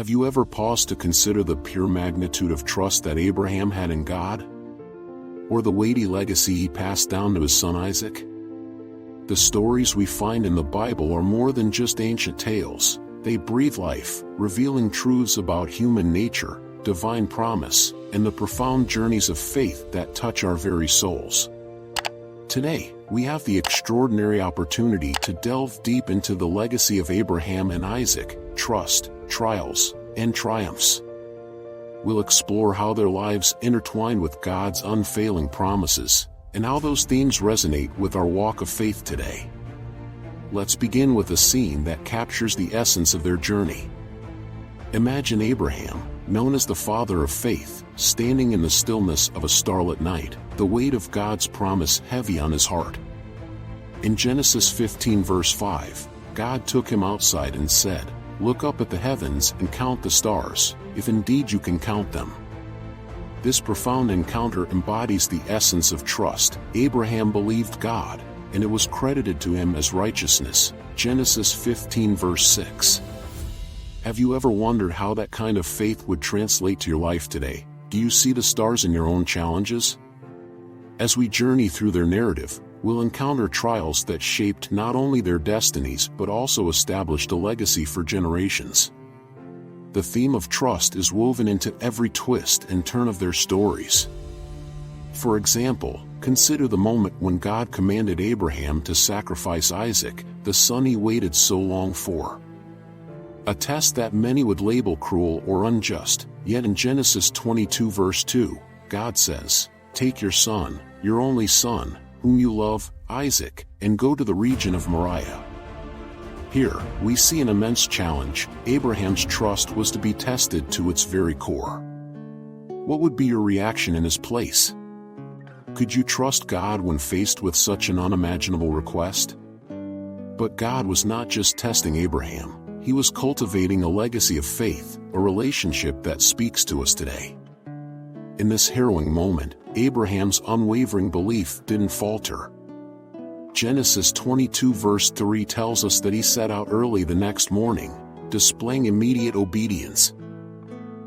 Have you ever paused to consider the pure magnitude of trust that Abraham had in God? Or the weighty legacy he passed down to his son Isaac? The stories we find in the Bible are more than just ancient tales. They breathe life, revealing truths about human nature, divine promise, and the profound journeys of faith that touch our very souls. Today, we have the extraordinary opportunity to delve deep into the legacy of Abraham and Isaac, trust, trials, and triumphs. We'll explore how their lives intertwine with God's unfailing promises, and how those themes resonate with our walk of faith today. Let's begin with a scene that captures the essence of their journey. Imagine Abraham, known as the father of faith, standing in the stillness of a starlit night, the weight of God's promise heavy on his heart. In Genesis 15 verse 5, God took him outside and said, "Look up at the heavens and count the stars, if indeed you can count them." This profound encounter embodies the essence of trust. Abraham believed God, and it was credited to him as righteousness. Genesis 15 verse 6. Have you ever wondered how that kind of faith would translate to your life today? Do you see the stars in your own challenges? As we journey through their narrative, we'll encounter trials that shaped not only their destinies but also established a legacy for generations. The theme of trust is woven into every twist and turn of their stories. For example, consider the moment when God commanded Abraham to sacrifice Isaac, the son he waited so long for. A test that many would label cruel or unjust, yet in Genesis 22 verse 2, God says, "Take your son, your only son, whom you love, Isaac, and go to the region of Moriah." Here, we see an immense challenge. Abraham's trust was to be tested to its very core. What would be your reaction in his place? Could you trust God when faced with such an unimaginable request? But God was not just testing Abraham. He was cultivating a legacy of faith, a relationship that speaks to us today. In this harrowing moment, Abraham's unwavering belief didn't falter. Genesis 22 verse 3 tells us that he set out early the next morning, displaying immediate obedience.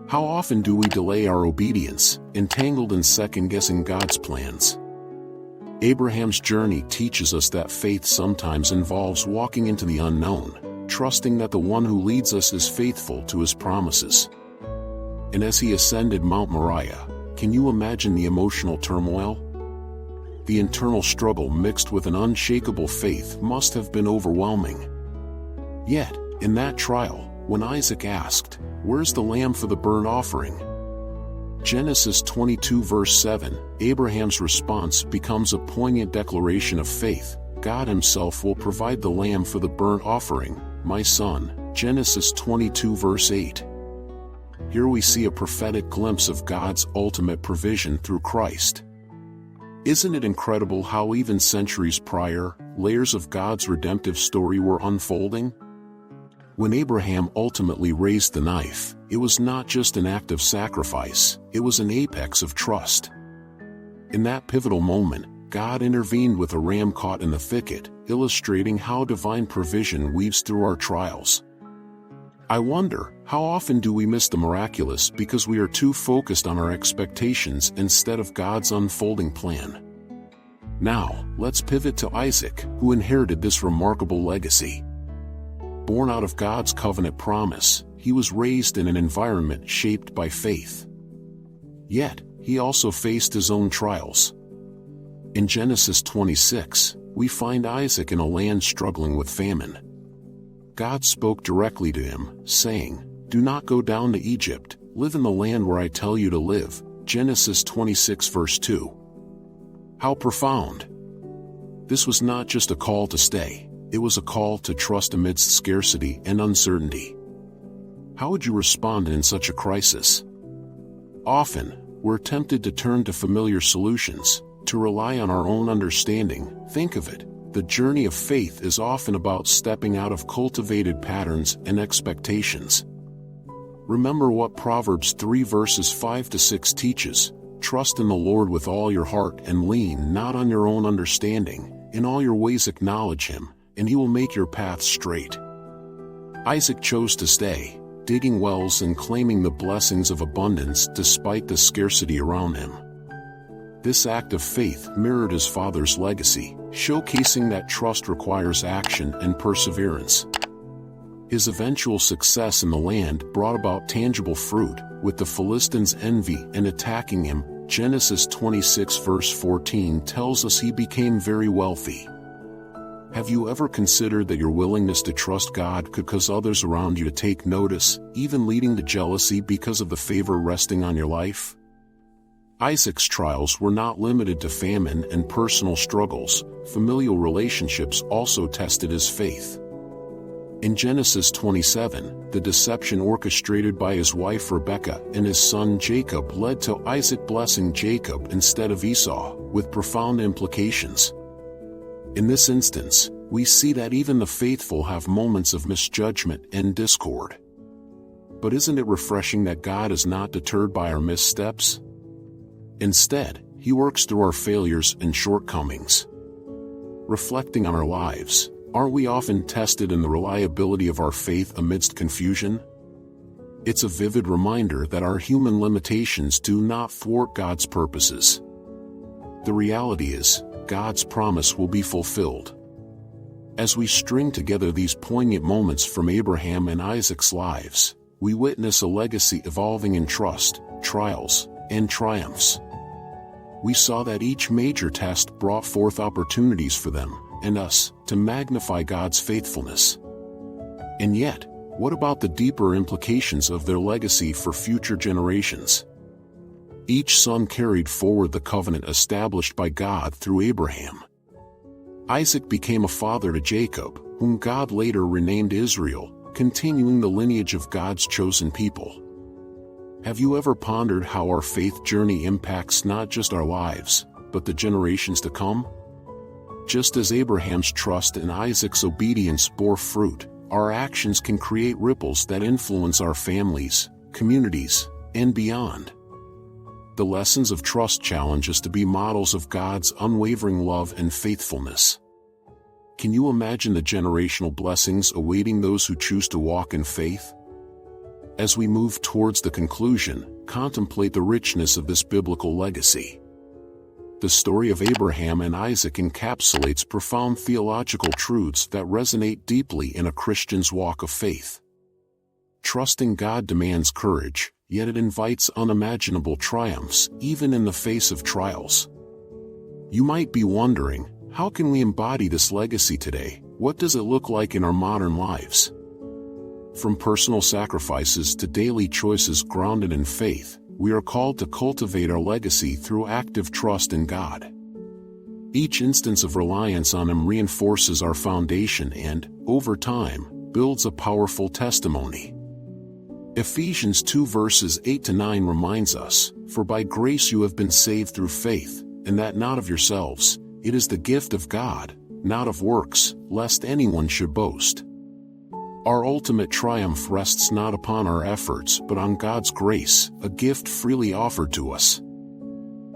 How often do we delay our obedience, entangled in second-guessing God's plans? Abraham's journey teaches us that faith sometimes involves walking into the unknown, trusting that the one who leads us is faithful to his promises. And as he ascended Mount Moriah, can you imagine the emotional turmoil? The internal struggle mixed with an unshakable faith must have been overwhelming. Yet, in that trial, when Isaac asked, "Where's the lamb for the burnt offering?" Genesis 22 verse 7, Abraham's response becomes a poignant declaration of faith. God himself will provide the lamb for the burnt offering, my son. Genesis 22 verse 8. Here we see a prophetic glimpse of God's ultimate provision through Christ. Isn't it incredible how even centuries prior, layers of God's redemptive story were unfolding? When Abraham ultimately raised the knife, it was not just an act of sacrifice, it was an apex of trust. In that pivotal moment, God intervened with a ram caught in the thicket, illustrating how divine provision weaves through our trials. I wonder, how often do we miss the miraculous because we are too focused on our expectations instead of God's unfolding plan? Now, let's pivot to Isaac, who inherited this remarkable legacy. Born out of God's covenant promise, he was raised in an environment shaped by faith. Yet, he also faced his own trials. In Genesis 26, we find Isaac in a land struggling with famine. God spoke directly to him, saying, "Do not go down to Egypt, live in the land where I tell you to live." Genesis 26 verse 2. How profound! This was not just a call to stay, it was a call to trust amidst scarcity and uncertainty. How would you respond in such a crisis? Often, we're tempted to turn to familiar solutions, to rely on our own understanding. Think of it. The journey of faith is often about stepping out of cultivated patterns and expectations. Remember what Proverbs 3 verses 5 to 6 teaches: trust in the Lord with all your heart and lean not on your own understanding. In all your ways acknowledge him, and he will make your paths straight. Isaac chose to stay, digging wells and claiming the blessings of abundance despite the scarcity around him. This act of faith mirrored his father's legacy, showcasing that trust requires action and perseverance. His eventual success in the land brought about tangible fruit, with the Philistines' envy and attacking him. Genesis 26 verse 14 tells us he became very wealthy. Have you ever considered that your willingness to trust God could cause others around you to take notice, even leading to jealousy because of the favor resting on your life? Isaac's trials were not limited to famine and personal struggles. Familial relationships also tested his faith. In Genesis 27, the deception orchestrated by his wife Rebekah and his son Jacob led to Isaac blessing Jacob instead of Esau, with profound implications. In this instance, we see that even the faithful have moments of misjudgment and discord. But isn't it refreshing that God is not deterred by our missteps? Instead, He works through our failures and shortcomings. Reflecting on our lives, aren't we often tested in the reliability of our faith amidst confusion? It's a vivid reminder that our human limitations do not thwart God's purposes. The reality is, God's promise will be fulfilled. As we string together these poignant moments from Abraham and Isaac's lives, we witness a legacy evolving in trust, trials, and triumphs. We saw that each major test brought forth opportunities for them and us to magnify God's faithfulness. And yet, what about the deeper implications of their legacy for future generations? Each son carried forward the covenant established by God through Abraham. Isaac became a father to Jacob, whom God later renamed Israel, continuing the lineage of God's chosen people. Have you ever pondered how our faith journey impacts not just our lives, but the generations to come? Just as Abraham's trust and Isaac's obedience bore fruit, our actions can create ripples that influence our families, communities, and beyond. The lessons of trust challenge us to be models of God's unwavering love and faithfulness. Can you imagine the generational blessings awaiting those who choose to walk in faith? As we move towards the conclusion, contemplate the richness of this biblical legacy. The story of Abraham and Isaac encapsulates profound theological truths that resonate deeply in a Christian's walk of faith. Trusting God demands courage, yet it invites unimaginable triumphs, even in the face of trials. You might be wondering, how can we embody this legacy today? What does it look like in our modern lives? From personal sacrifices to daily choices grounded in faith, we are called to cultivate our legacy through active trust in God. Each instance of reliance on Him reinforces our foundation and, over time, builds a powerful testimony. Ephesians 2 verses 8-9 reminds us, "For by grace you have been saved through faith, and that not of yourselves, it is the gift of God, not of works, lest anyone should boast." Our ultimate triumph rests not upon our efforts but on God's grace, a gift freely offered to us.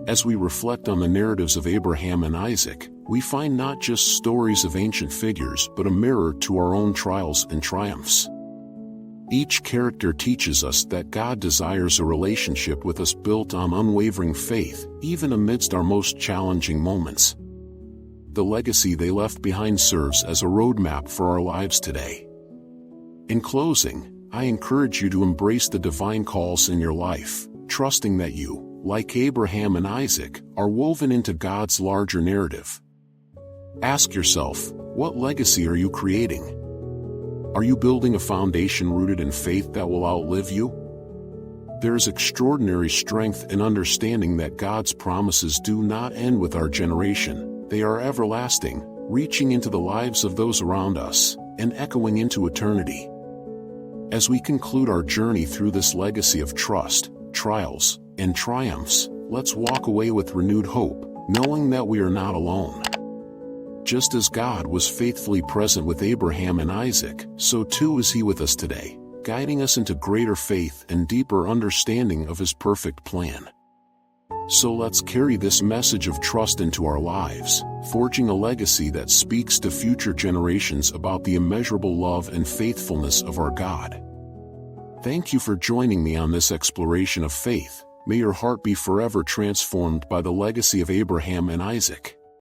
As we reflect on the narratives of Abraham and Isaac, we find not just stories of ancient figures but a mirror to our own trials and triumphs. Each character teaches us that God desires a relationship with us built on unwavering faith, even amidst our most challenging moments. The legacy they left behind serves as a roadmap for our lives today. In closing, I encourage you to embrace the divine calls in your life, trusting that you, like Abraham and Isaac, are woven into God's larger narrative. Ask yourself, what legacy are you creating? Are you building a foundation rooted in faith that will outlive you? There is extraordinary strength in understanding that God's promises do not end with our generation. They are everlasting, reaching into the lives of those around us, and echoing into eternity. As we conclude our journey through this legacy of trust, trials, and triumphs, let's walk away with renewed hope, knowing that we are not alone. Just as God was faithfully present with Abraham and Isaac, so too is He with us today, guiding us into greater faith and deeper understanding of His perfect plan. So let's carry this message of trust into our lives, forging a legacy that speaks to future generations about the immeasurable love and faithfulness of our God. Thank you for joining me on this exploration of faith. May your heart be forever transformed by the legacy of Abraham and Isaac.